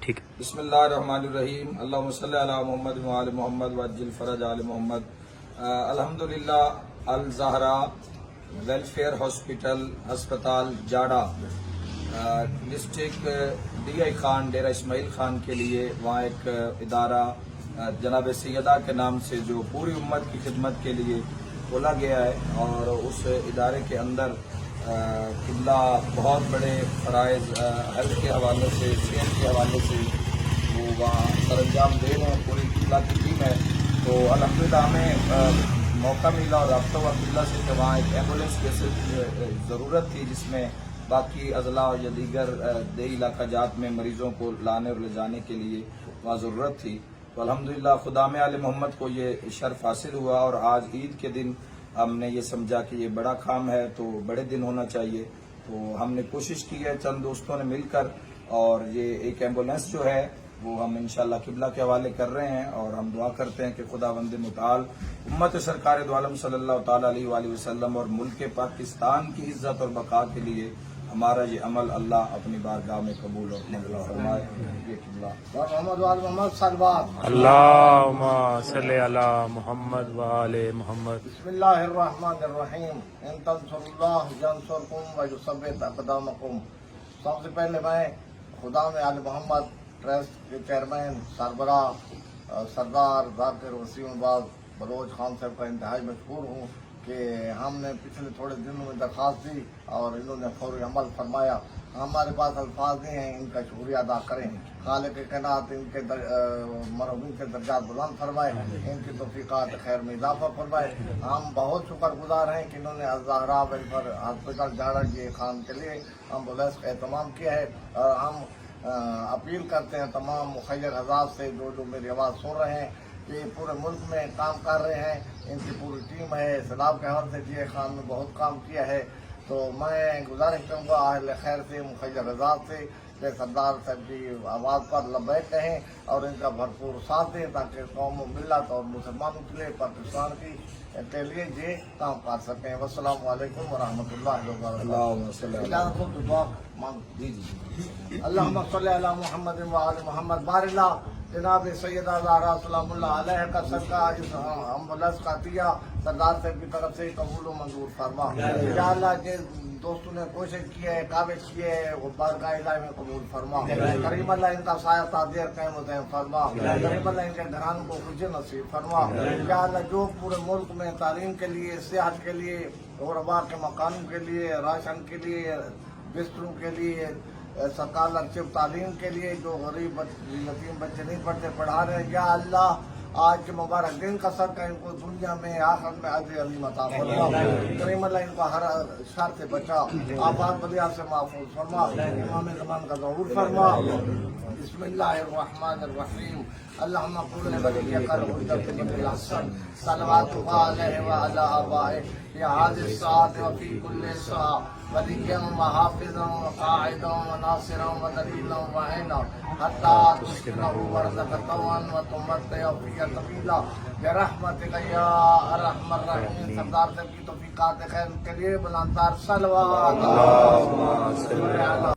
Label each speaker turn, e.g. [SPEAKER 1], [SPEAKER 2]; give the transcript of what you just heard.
[SPEAKER 1] ٹھیک ہے.
[SPEAKER 2] بسم اللہ الرحمن الرحیم. اللہم صلی علی محمد وعلی محمد وعجل فرج آل محمد. الحمدللہ الزہرا ویلفیئر ہاسپٹل ہسپتال جاڑا district D I Khan Dera Ismail Khan کے لیے وہاں ایک ادارہ جناب سیدہ کے نام سے جو پوری امت کی خدمت کے لیے کھولا گیا ہے، اور اس ادارے کے اندر قبلہ بہت بڑے فرائض ہیلتھ کے حوالے سے، صحت کے حوالے سے وہ وہاں سر انجام دے رہے ہیں. پوری قبلہ کی ٹیم ہے. تو الحمدللہ ہمیں موقع ملا اور رابطہ ہوا قبلہ سے کہ وہاں ایک ایمبولینس کی ضرورت تھی، جس میں باقی اضلاع یا دیگر دیہی علاقہ جات میں مریضوں کو لانے اور لے جانے کے لیے وہاں ضرورت تھی. تو الحمدللہ خدام آل محمد کو یہ شرف حاصل ہوا، اور آج عید کے دن ہم نے یہ سمجھا کہ یہ بڑا کام ہے تو بڑے دن ہونا چاہیے. تو ہم نے کوشش کی ہے چند دوستوں نے مل کر، اور یہ ایک ایمبولینس جو ہے وہ ہم انشاءاللہ قبلہ کے حوالے کر رہے ہیں، اور ہم دعا کرتے ہیں کہ خداوند متعال امت سرکار دو عالم صلی اللہ تعالی علیہ وآلہ وسلم اور ملک پاکستان کی عزت اور بقا کے لیے ہمارا یہ عمل اللہ اپنی بارگاہ میں قبول اور منظور فرمائے. یہ قبلہ
[SPEAKER 3] محمد وآل محمد صلوات.
[SPEAKER 1] اللہم صلی علی محمد وآل محمد.
[SPEAKER 3] بسم اللہ الرحمن الرحیم. ان تنصر اللہ ینصرکم ویثبت اقدامکم. سب سے پہلے میں خدام آل محمد ٹرسٹ کے چیئرمین سربراہ سردار ذاکر وسیم آباد بلوچ خان صاحب کا انتہائی مشکور ہوں کہ ہم نے پچھلے تھوڑے دنوں میں درخواست دی اور انہوں نے فوری عمل فرمایا. ہمارے پاس الفاظ نہیں ہیں، ان کا شکریہ ادا کریں. خالق کائنات ان کے مرحومین کے درجات بلند فرمائے، ان کی توفیقات خیر میں اضافہ فرمائے. ہم بہت شکر گزار ہیں کہ انہوں نے الزہرا ویلفیئر ہاسپٹل جاڑا جی خان کے لیے ایمبولینس کا اہتمام کیا ہے. اور ہم اپیل کرتے ہیں تمام مخیر حضرات سے جو میری آواز سن رہے ہیں کہ پورے ملک میں کام کر رہے ہیں، ان کی پوری ٹیم ہے. سیلاب کے حوالے سے جی خان نے بہت کام کیا ہے. تو میں گزارش کروں گا اہل خیر سے، مخیر حضرات سے کہ سردار صاحب کی آواز پر لبیک کہیں اور ان کا بھرپور ساتھ دیں تاکہ قوم و ملت اور مسلمانوں کے لیے پاکستان کے لیے یہ کام کر سکیں. والسلام علیکم ورحمۃ اللہ وبرکاتہ. اللہم صلی علی محمد وعلی محمد. بارلہ جناب سیدہ زہرا سلام اللہ علیہ کا صدقہ اس ایمبولینس کا عطیہ سردار صاحب کی طرف سے قبول و منظور فرما. یا اللہ کے دوستوں نے کوشش کی ہے، کاوش کی ہے، وہ بارگاہ الہی میں قبول فرما. کریم اللہ ان کا سایہ تعدیر قائم و دائم فرما. کریم اللہ ان کے گھرانوں کو خوشی نصیب فرما. یا اللہ جو پورے ملک میں تعلیم کے لیے، صحت کے لیے، غربا کے مکانوں کے لیے، راشن کے لیے، بستروں کے لیے، سرکار لرچب تعلیم کے لیے جو غریب یتیم بچے نہیں پڑھتے پڑھا رہے ہیں، یا اللہ آج کے مبارک دن کا صدقہ ان کو دنیا میں آخرت میں اجر عظیم عطا فرما. کریم اللہ ان کو ہر شر سے بچا، آفات بلیات سے محفوظ فرما، امام زمان کا ظہور فرما. بسم اللہ الرحمن الرحیم. اللہم قل ولی کر حجت بن الحسن صلوات علیہ وعلی آبائہ فی هذه الساعة وفی کل ساعة ولیا وحافظا وقاعدا وناصرا ودلیلا وعینا حتی تسکنہ ورزقتوا وتمتع فیہ طویلا برحمتک یا ارحم الراحمین. سردار صاحب کی توفیقات خیر کے لیے بلندتر صلوات.